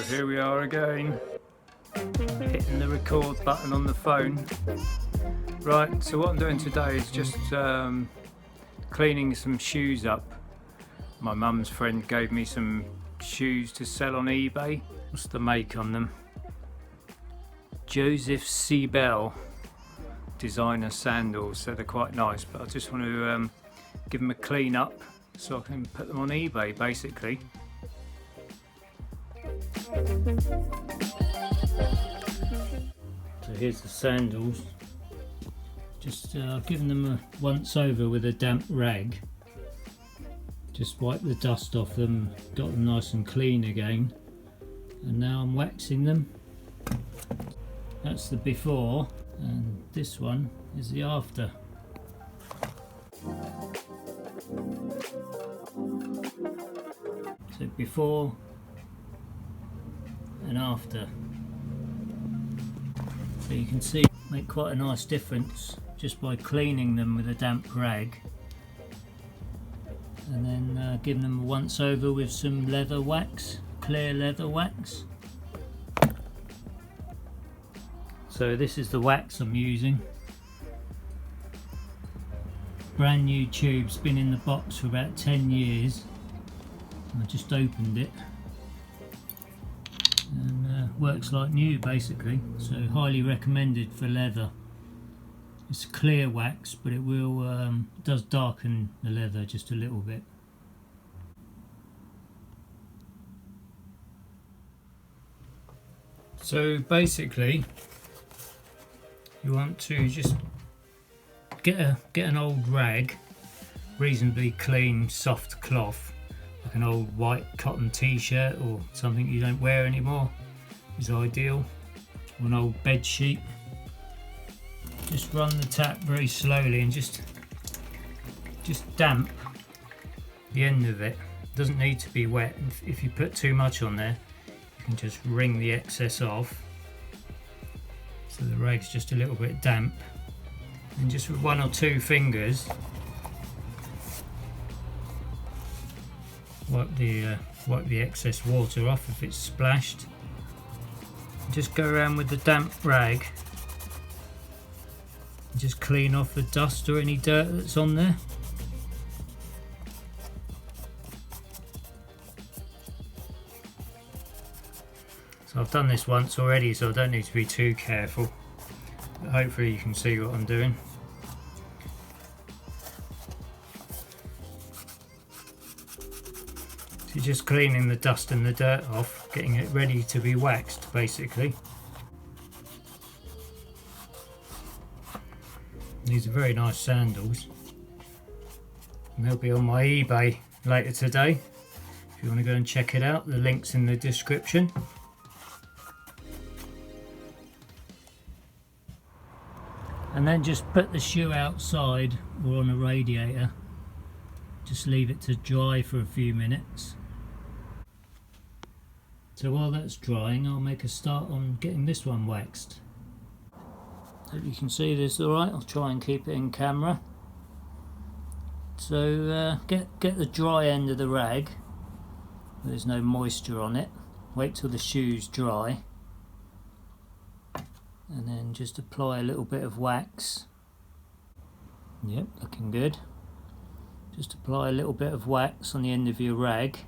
Here we are again, hitting the record button on the phone. Right, so what I'm doing today is just cleaning some shoes up. My mum's friend gave me some shoes to sell on eBay. What's the make on them? Joseph C. Bell designer sandals, so they're quite nice, but I just want to give them a clean up so I can put them on eBay basically. So here's the sandals. Just given them a once over with a damp rag. Just wipe the dust off them, got them nice and clean again, and now I'm waxing them. That's the before, and this one is the after. So before and after. So you can see, make quite a nice difference just by cleaning them with a damp rag, and then giving them a once over with some leather wax, clear leather wax. So this is the wax I'm using. Brand new tube's been in the box for about 10 years. I just opened it and works like new basically, so highly recommended for leather. It's clear wax, but it will does darken the leather just a little bit. So basically you want to just get an old rag, reasonably clean soft cloth, like an old white cotton t-shirt or something you don't wear anymore is ideal, or an old bed sheet. Just run the tap very slowly and just damp the end of it. Doesn't need to be wet. If you put too much on there, you can just wring the excess off. So the rag's just a little bit damp, and just with one or two fingers wipe the excess water off if it's splashed. Just go around with the damp rag and just clean off the dust or any dirt that's on there. So I've done this once already, so I don't need to be too careful, but hopefully you can see what I'm doing. So you're just cleaning the dust and the dirt off, getting it ready to be waxed basically. These are very nice sandals, and they'll be on my eBay later today. If you want to go and check it out, the link's in the description. And then just put the shoe outside or on a radiator. Just leave it to dry for a few minutes. So while that's drying, I'll make a start on getting this one waxed. Hope you can see this alright. I'll try and keep it in camera. So get the dry end of the rag. There's no moisture on it. Wait till the shoe's dry, and then just apply a little bit of wax. Yep, looking good. Just apply a little bit of wax on the end of your rag.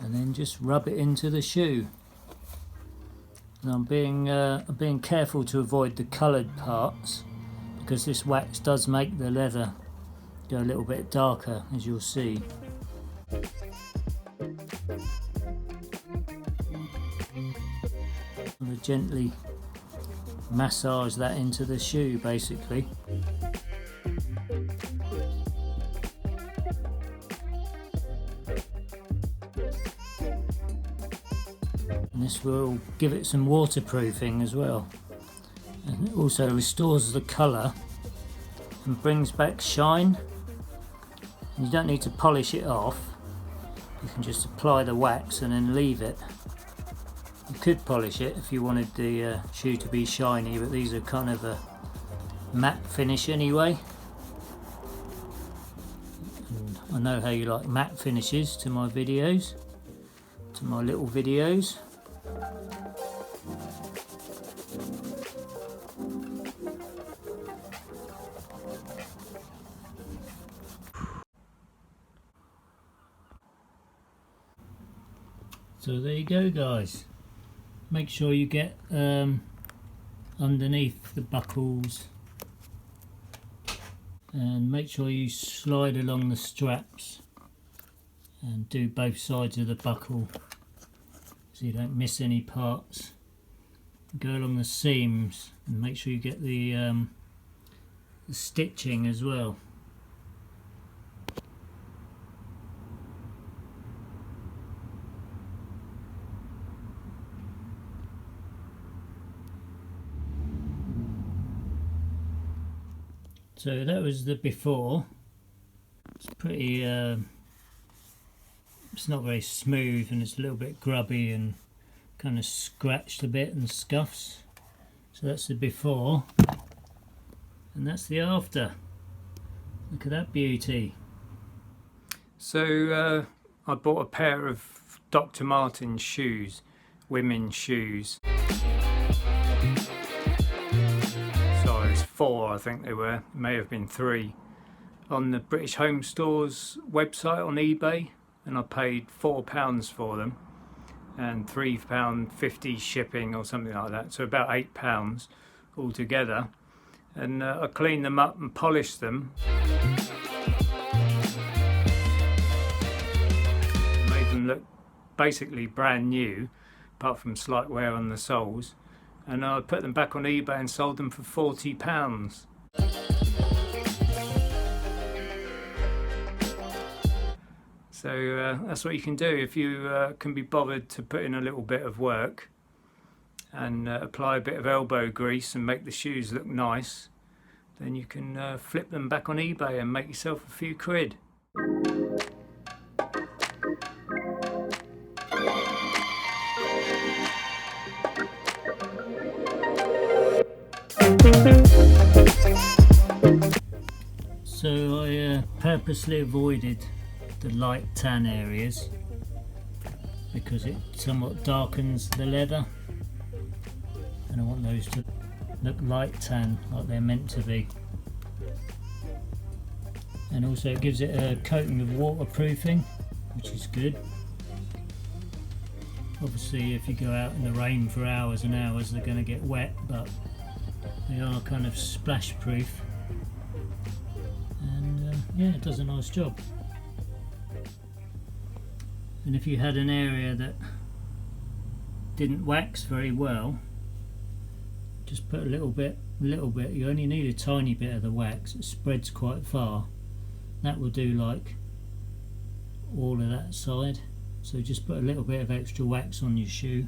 And then just rub it into the shoe. And I'm being careful to avoid the coloured parts, because this wax does make the leather go a little bit darker, as you'll see. I'm going to gently massage that into the shoe basically. And this will give it some waterproofing as well, and it also restores the colour and brings back shine. And you don't need to polish it off, you can just apply the wax and then leave it. You could polish it if you wanted the shoe to be shiny, but these are kind of a matte finish anyway. And I know how you like matte finishes to my videos, to my little videos. So there you go, guys. Make sure you get underneath the buckles, and make sure you slide along the straps and do both sides of the buckle so you don't miss any parts. Go along the seams and make sure you get the stitching as well. So that was the before. It's pretty, it's not very smooth and it's a little bit grubby and kind of scratched a bit and scuffs. So that's the before, and that's the after. Look at that beauty. So I bought a pair of Dr. Martens shoes, women's shoes. Size 4 I think they were, may have been 3, on the British Home Store's website on eBay, and I paid £4 for them and £3.50 shipping or something like that, so about £8 altogether. And I cleaned them up and polished them, made them look basically brand new apart from slight wear on the soles, and I put them back on eBay and sold them for £40. So that's what you can do if you can be bothered to put in a little bit of work and apply a bit of elbow grease and make the shoes look nice. Then you can flip them back on eBay and make yourself a few quid. So I purposely avoided the light tan areas because it somewhat darkens the leather, and I want those to look light tan like they're meant to be. And also it gives it a coating of waterproofing, which is good. Obviously if you go out in the rain for hours and hours they're going to get wet, but they are kind of splash proof, and yeah, it does a nice job. And if you had an area that didn't wax very well, just put a little bit, you only need a tiny bit of the wax, it spreads quite far. That will do like all of that side. So just put a little bit of extra wax on your shoe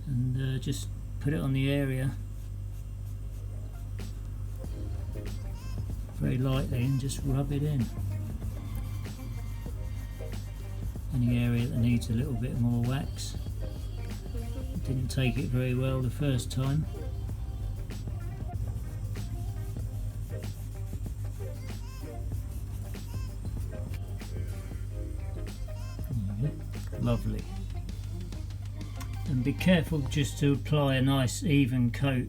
and just put it on the area very lightly and just rub it in. Any area that needs a little bit more wax. Didn't take it very well the first time. Lovely. And be careful just to apply a nice even coat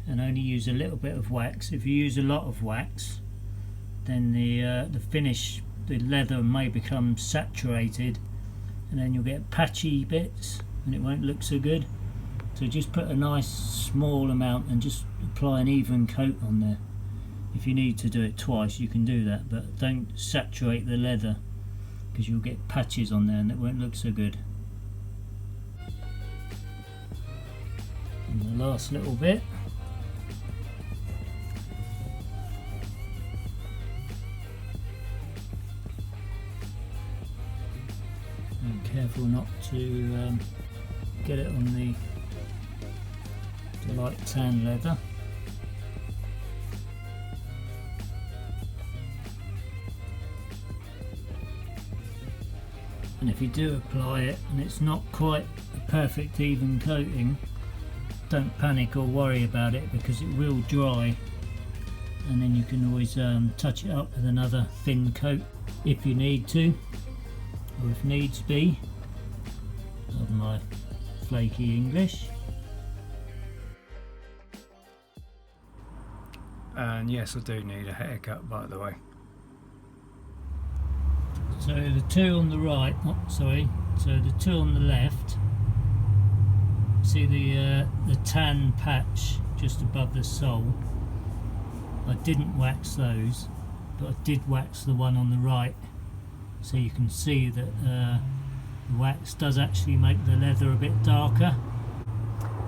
and only use a little bit of wax. If you use a lot of wax, then the finish, the leather may become saturated and then you'll get patchy bits and it won't look so good. So just put a nice small amount and just apply an even coat on there. If you need to do it twice you can do that, but don't saturate the leather because you'll get patches on there and it won't look so good. And the last little bit. And careful not to get it on the light tan leather. And if you do apply it and it's not quite a perfect even coating, don't panic or worry about it because it will dry, and then you can always touch it up with another thin coat. if you need to, or if needs be. Pardon my flaky English. And yes, I do need a haircut, by the way. So the two on the right, so the two on the left, see the tan patch just above the sole. I didn't wax those, but I did wax the one on the right, so you can see that the wax does actually make the leather a bit darker.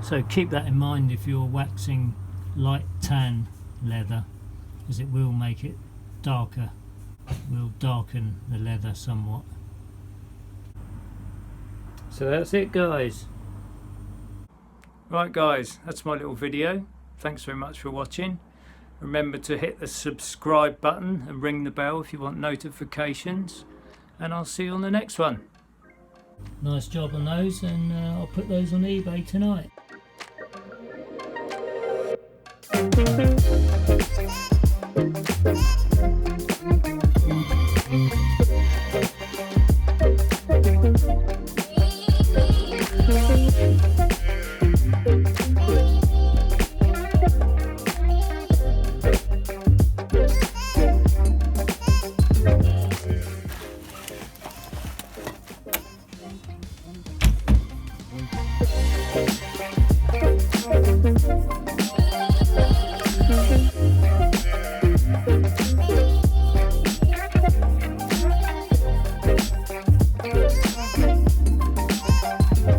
So keep that in mind if you're waxing light tan leather, as it will make it darker, will darken the leather somewhat. So that's it, guys. Right guys, that's my little video. Thanks very much for watching. Remember to hit the subscribe button and ring the bell if you want notifications, and I'll see you on the next one. Nice job on those, and I'll put those on eBay tonight.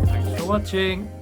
Thanks for watching.